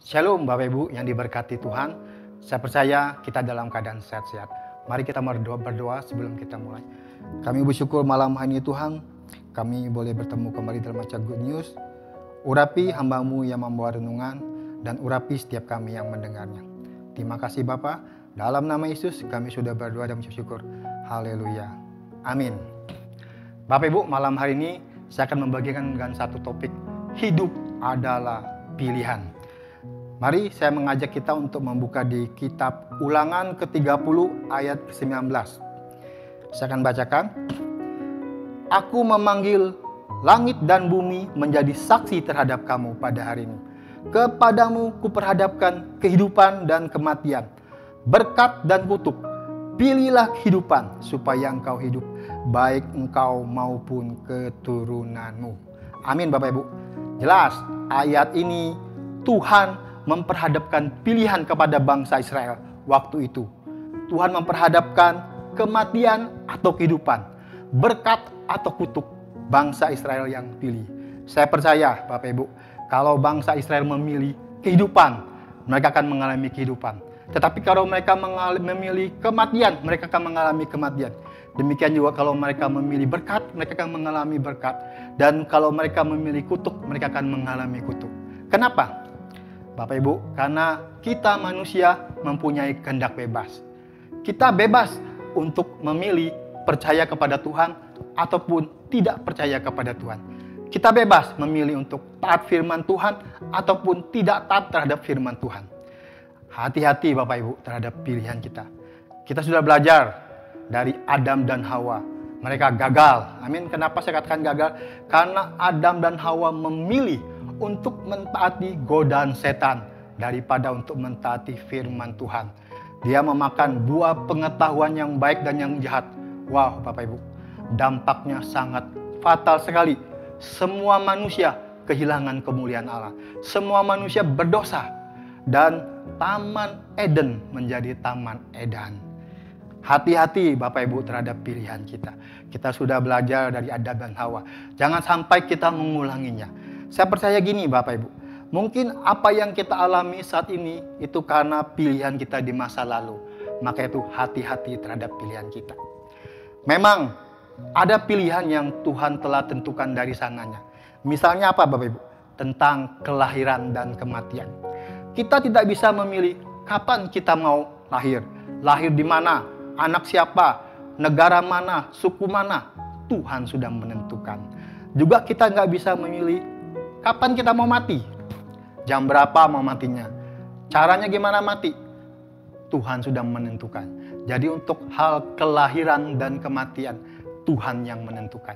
Shalom Bapak Ibu yang diberkati Tuhan. Saya percaya kita dalam keadaan sehat-sehat. Mari kita berdoa sebelum kita mulai. Kami bersyukur malam hari ini Tuhan, kami boleh bertemu kembali dalam acara Good News. Urapi hamba-Mu yang membawa renungan dan urapi setiap kami yang mendengarnya. Terima kasih Bapa. Dalam nama Yesus kami sudah berdoa dan bersyukur. Haleluya. Amin. Bapak Ibu, malam hari ini saya akan membagikan dengan satu topik, hidup adalah pilihan. Mari saya mengajak kita untuk membuka di kitab Ulangan ke-30 ayat ke-19. Saya akan bacakan. Aku memanggil langit dan bumi menjadi saksi terhadap kamu pada hari ini. Kepadamu kuperhadapkan kehidupan dan kematian, berkat dan kutuk. Pilihlah kehidupan supaya engkau hidup, baik engkau maupun keturunanmu. Amin Bapak Ibu. Jelas ayat ini Tuhan memperhadapkan pilihan kepada bangsa Israel waktu itu. Tuhan memperhadapkan kematian atau kehidupan, berkat atau kutuk, bangsa Israel yang pilih. Saya percaya Bapak Ibu, kalau bangsa Israel memilih kehidupan, mereka akan mengalami kehidupan. Tetapi kalau mereka memilih kematian, mereka akan mengalami kematian. Demikian juga kalau mereka memilih berkat, mereka akan mengalami berkat. Dan kalau mereka memilih kutuk, mereka akan mengalami kutuk. Kenapa? Bapak Ibu, karena kita manusia mempunyai kehendak bebas. Kita bebas untuk memilih percaya kepada Tuhan ataupun tidak percaya kepada Tuhan. Kita bebas memilih untuk taat firman Tuhan ataupun tidak taat terhadap firman Tuhan. Hati-hati Bapak Ibu terhadap pilihan kita. Kita sudah belajar dari Adam dan Hawa. Mereka gagal. Amin. Kenapa saya katakan gagal? Karena Adam dan Hawa memilih untuk mentaati godaan setan daripada untuk mentaati firman Tuhan. Dia memakan buah pengetahuan yang baik dan yang jahat. Wow Bapak Ibu, dampaknya sangat fatal sekali. Semua manusia kehilangan kemuliaan Allah. Semua manusia berdosa. Dan Taman Eden menjadi Taman Edan. Hati-hati Bapak Ibu terhadap pilihan kita. Kita sudah belajar dari Adam dan Hawa. Jangan sampai kita mengulanginya. Saya percaya gini Bapak Ibu, mungkin apa yang kita alami saat ini itu karena pilihan kita di masa lalu. Maka itu hati-hati terhadap pilihan kita. Memang ada pilihan yang Tuhan telah tentukan dari sananya. Misalnya apa Bapak Ibu? Tentang kelahiran dan kematian. Kita tidak bisa memilih kapan kita mau lahir. Lahir di mana, anak siapa, negara mana, suku mana. Tuhan sudah menentukan. Juga kita nggak bisa memilih kapan kita mau mati? Jam berapa mau matinya? Caranya gimana mati? Tuhan sudah menentukan. Jadi untuk hal kelahiran dan kematian, Tuhan yang menentukan.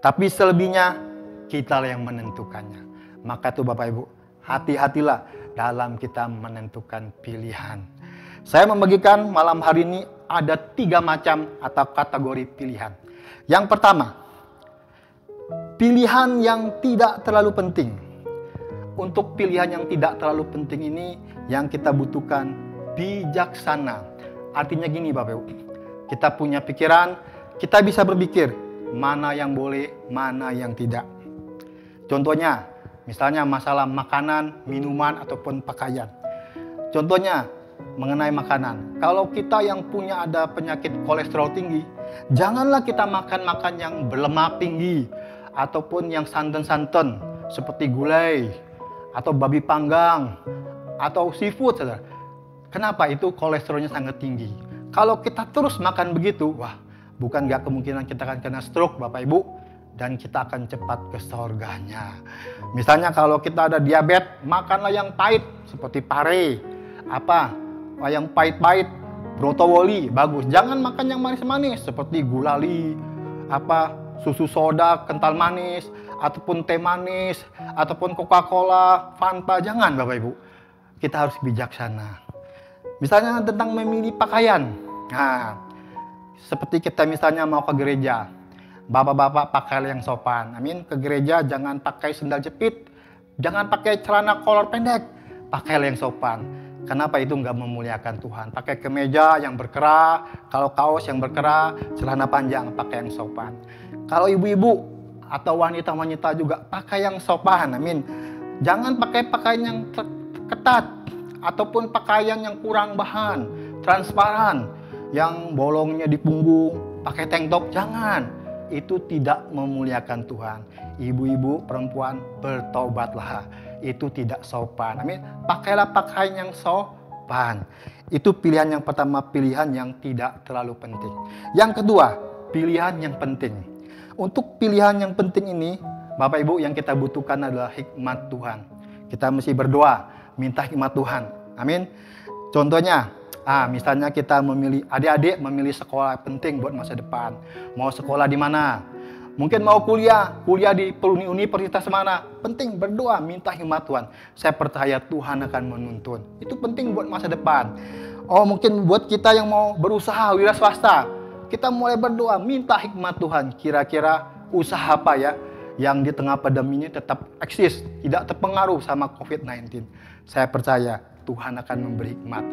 Tapi selebihnya, kita yang menentukannya. Maka itu Bapak Ibu, hati-hatilah dalam kita menentukan pilihan. Saya membagikan malam hari ini ada 3 macam atau kategori pilihan. Yang pertama, pilihan yang tidak terlalu penting. Untuk pilihan yang tidak terlalu penting ini, yang kita butuhkan bijaksana. Artinya gini Bapak Ibu, kita punya pikiran, kita bisa berpikir mana yang boleh, mana yang tidak. Contohnya, misalnya masalah makanan, minuman, ataupun pakaian. Contohnya, mengenai makanan. Kalau kita yang punya ada penyakit kolesterol tinggi, janganlah kita makan yang berlemak tinggi, ataupun yang santan-santan seperti gulai atau babi panggang atau seafood saudara. Kenapa? Itu kolesterolnya sangat tinggi. Kalau kita terus makan begitu, wah, bukan gak kemungkinan kita akan kena stroke Bapak Ibu, dan kita akan cepat ke surganya. Misalnya kalau kita ada diabetes, makanlah yang pahit seperti pare, yang pahit-pahit, brotowoli, bagus. Jangan makan yang manis-manis seperti gulali, susu soda kental manis, ataupun teh manis, ataupun Coca-Cola, Fanta. Jangan Bapak Ibu. Kita harus bijaksana. Misalnya tentang memilih pakaian. Nah, seperti kita misalnya mau ke gereja. Bapak-bapak pakai yang sopan. Amin. Ke gereja jangan pakai sendal jepit. Jangan pakai celana kolor pendek. Pakai yang sopan. Kenapa? Itu nggak memuliakan Tuhan. Pakai kemeja yang berkerah. Kalau kaos yang berkerah, celana panjang pakai yang sopan. Kalau ibu-ibu atau wanita-wanita juga pakai yang sopan, amin. Jangan pakai pakaian yang ketat, ataupun pakaian yang kurang bahan, transparan, yang bolongnya di punggung, pakai tank top, jangan. Itu tidak memuliakan Tuhan. Ibu-ibu, perempuan, bertobatlah. Itu tidak sopan. Amin. Pakailah pakaian yang sopan. Itu pilihan yang pertama, pilihan yang tidak terlalu penting. Yang kedua, pilihan yang penting. Untuk pilihan yang penting ini, Bapak Ibu, yang kita butuhkan adalah hikmat Tuhan. Kita mesti berdoa, minta hikmat Tuhan. Amin. Contohnya, misalnya kita memilih, adik-adik memilih sekolah penting buat masa depan. Mau sekolah di mana? Mungkin mau kuliah di universitas mana? Penting, berdoa, minta hikmat Tuhan. Saya percaya Tuhan akan menuntun. Itu penting buat masa depan. Oh, mungkin buat kita yang mau berusaha wira swasta, kita mulai berdoa, minta hikmat Tuhan. Kira-kira usaha apa ya yang di tengah pandemi ini tetap eksis, tidak terpengaruh sama COVID-19. Saya percaya Tuhan akan memberi hikmat.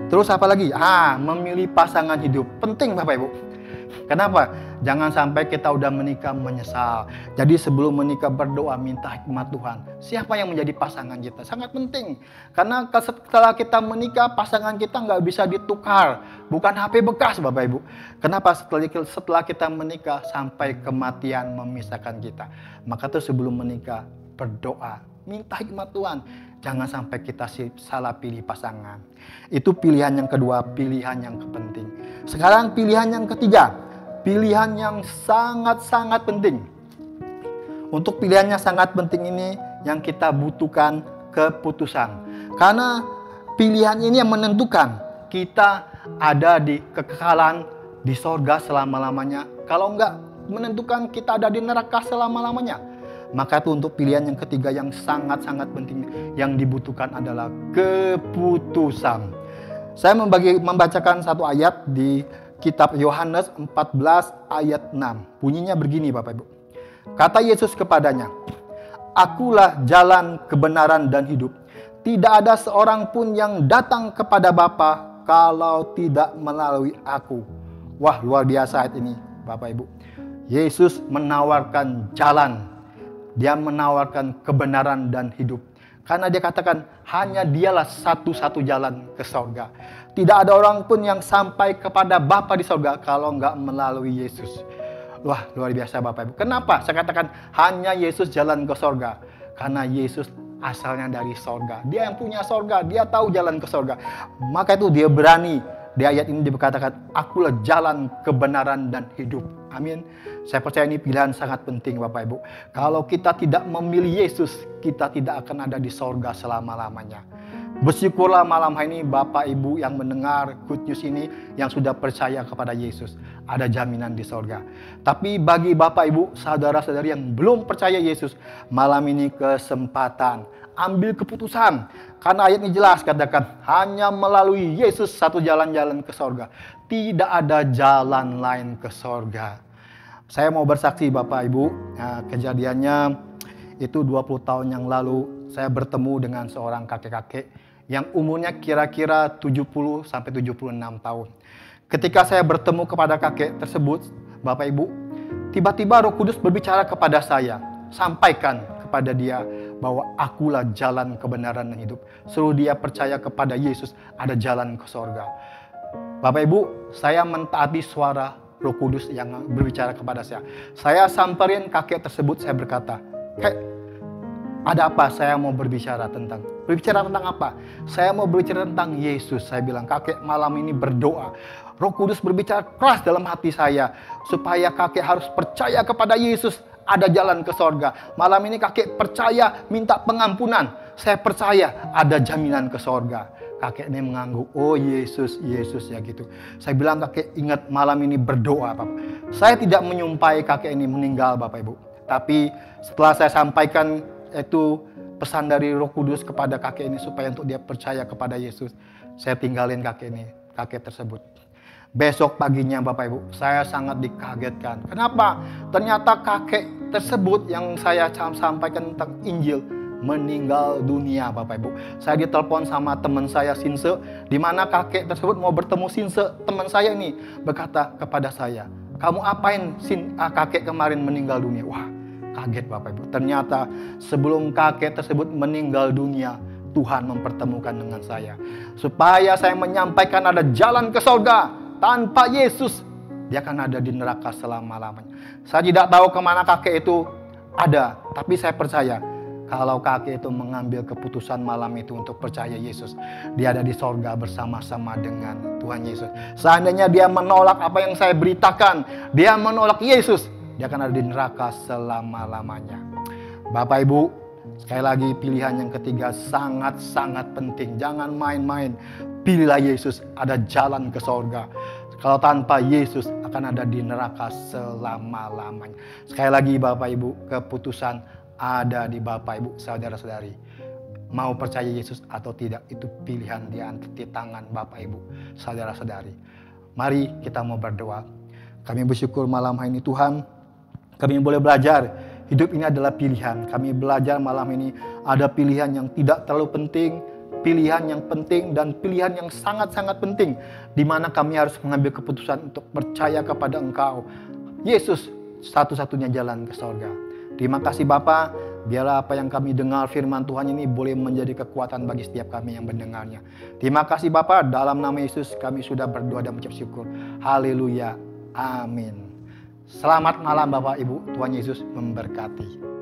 Terus apa lagi? Memilih pasangan hidup. Penting Bapak Ibu. Kenapa? Jangan sampai kita udah menikah menyesal. Jadi sebelum menikah berdoa, minta hikmat Tuhan. Siapa yang menjadi pasangan kita? Sangat penting. Karena setelah kita menikah, pasangan kita nggak bisa ditukar. Bukan HP bekas Bapak Ibu. Kenapa? Setelah kita menikah, sampai kematian memisahkan kita. Maka tuh sebelum menikah, berdoa. Minta hikmat Tuhan. Jangan sampai kita salah pilih pasangan. Itu pilihan yang kedua, pilihan yang penting. Sekarang pilihan yang ketiga, pilihan yang sangat-sangat penting. Untuk pilihan yang sangat penting ini, yang kita butuhkan keputusan. Karena pilihan ini yang menentukan kita ada di kekekalan di sorga selama-lamanya. Kalau enggak, menentukan kita ada di neraka selama-lamanya. Maka itu untuk pilihan yang ketiga yang sangat-sangat penting yang dibutuhkan adalah keputusan. Saya membacakan satu ayat di kitab Yohanes 14 ayat 6. Bunyinya begini Bapak Ibu. Kata Yesus kepadanya, "Akulah jalan, kebenaran dan hidup. Tidak ada seorang pun yang datang kepada Bapa kalau tidak melalui aku." Wah, luar biasa ayat ini Bapak Ibu. Yesus menawarkan jalan. Dia menawarkan kebenaran dan hidup. Karena dia katakan hanya dialah satu-satu jalan ke sorga. Tidak ada orang pun yang sampai kepada Bapa di sorga kalau enggak melalui Yesus. Wah, luar biasa Bapak Ibu. Kenapa saya katakan hanya Yesus jalan ke sorga? Karena Yesus asalnya dari sorga. Dia yang punya sorga. Dia tahu jalan ke sorga. Maka itu dia berani. Di ayat ini dikatakan, "Akulah jalan, kebenaran, dan hidup." Amin. Saya percaya ini pilihan sangat penting Bapak Ibu. Kalau kita tidak memilih Yesus, kita tidak akan ada di sorga selama-lamanya. Bersyukurlah malam hari ini Bapak Ibu yang mendengar good news ini, yang sudah percaya kepada Yesus. Ada jaminan di sorga. Tapi bagi Bapak Ibu, saudara-saudari yang belum percaya Yesus, malam ini kesempatan. Ambil keputusan. Karena ayat ini jelas katakan, hanya melalui Yesus satu jalan-jalan ke sorga. Tidak ada jalan lain ke sorga. Saya mau bersaksi Bapak Ibu, kejadiannya itu 20 tahun yang lalu saya bertemu dengan seorang kakek-kakek yang umurnya kira-kira 70 sampai 76 tahun. Ketika saya bertemu kepada kakek tersebut, Bapak Ibu, tiba-tiba Roh Kudus berbicara kepada saya, sampaikan kepada dia bahwa akulah jalan, kebenaran, dan hidup. Suruh dia percaya kepada Yesus, ada jalan ke sorga. Bapak Ibu, saya mentaati suara Roh Kudus yang berbicara kepada saya. Saya samperin kakek tersebut, saya berkata, "Kek, ada apa? Saya mau berbicara tentang apa? Saya mau berbicara tentang Yesus." Saya bilang, "Kakek, malam ini berdoa. Roh Kudus berbicara keras dalam hati saya supaya kakek harus percaya kepada Yesus. Ada jalan ke sorga. Malam ini kakek percaya minta pengampunan. Saya percaya ada jaminan ke sorga." Kakek ini mengangguk, "Oh Yesus, Yesus," ya gitu. Saya bilang, "Kakek ingat malam ini berdoa Bapak." Saya tidak menyumpai kakek ini meninggal Bapak Ibu. Tapi setelah saya sampaikan itu pesan dari Roh Kudus kepada kakek ini supaya untuk dia percaya kepada Yesus, saya tinggalin kakek tersebut. Besok paginya Bapak Ibu, saya sangat dikagetkan. Kenapa? Ternyata kakek tersebut yang saya sampaikan tentang Injil meninggal dunia Bapak Ibu. Saya ditelepon sama teman saya Sinse, di mana kakek tersebut mau bertemu Sinse. Teman saya ini berkata kepada saya, "Kamu apain kakek kemarin meninggal dunia?" Wah, kaget Bapak Ibu. Ternyata sebelum kakek tersebut meninggal dunia, Tuhan mempertemukan dengan saya. Supaya saya menyampaikan ada jalan ke surga. Tanpa Yesus, dia akan ada di neraka selama-lamanya. Saya tidak tahu kemana kakek itu ada, tapi saya percaya kalau kakek itu mengambil keputusan malam itu untuk percaya Yesus, dia ada di sorga bersama-sama dengan Tuhan Yesus. Seandainya dia menolak apa yang saya beritakan, dia menolak Yesus, dia akan ada di neraka selama-lamanya. Bapak Ibu, sekali lagi pilihan yang ketiga sangat-sangat penting. Jangan main-main. Pilihlah Yesus, ada jalan ke sorga. Kalau tanpa Yesus akan ada di neraka selama-lamanya. Sekali lagi Bapak Ibu, keputusan ada di Bapak Ibu, saudara-saudari. Mau percaya Yesus atau tidak, itu pilihan di tangan Bapak Ibu, saudara-saudari. Mari kita mau berdoa. Kami bersyukur malam hari ini Tuhan, kami boleh belajar. Hidup ini adalah pilihan. Kami belajar malam ini ada pilihan yang tidak terlalu penting, pilihan yang penting, dan pilihan yang sangat-sangat penting, di mana kami harus mengambil keputusan untuk percaya kepada Engkau. Yesus satu-satunya jalan ke surga. Terima kasih Bapa, biarlah apa yang kami dengar firman Tuhan ini boleh menjadi kekuatan bagi setiap kami yang mendengarnya. Terima kasih Bapa, dalam nama Yesus kami sudah berdoa dan mengucap syukur. Haleluya, amin. Selamat malam Bapak Ibu, Tuhan Yesus memberkati.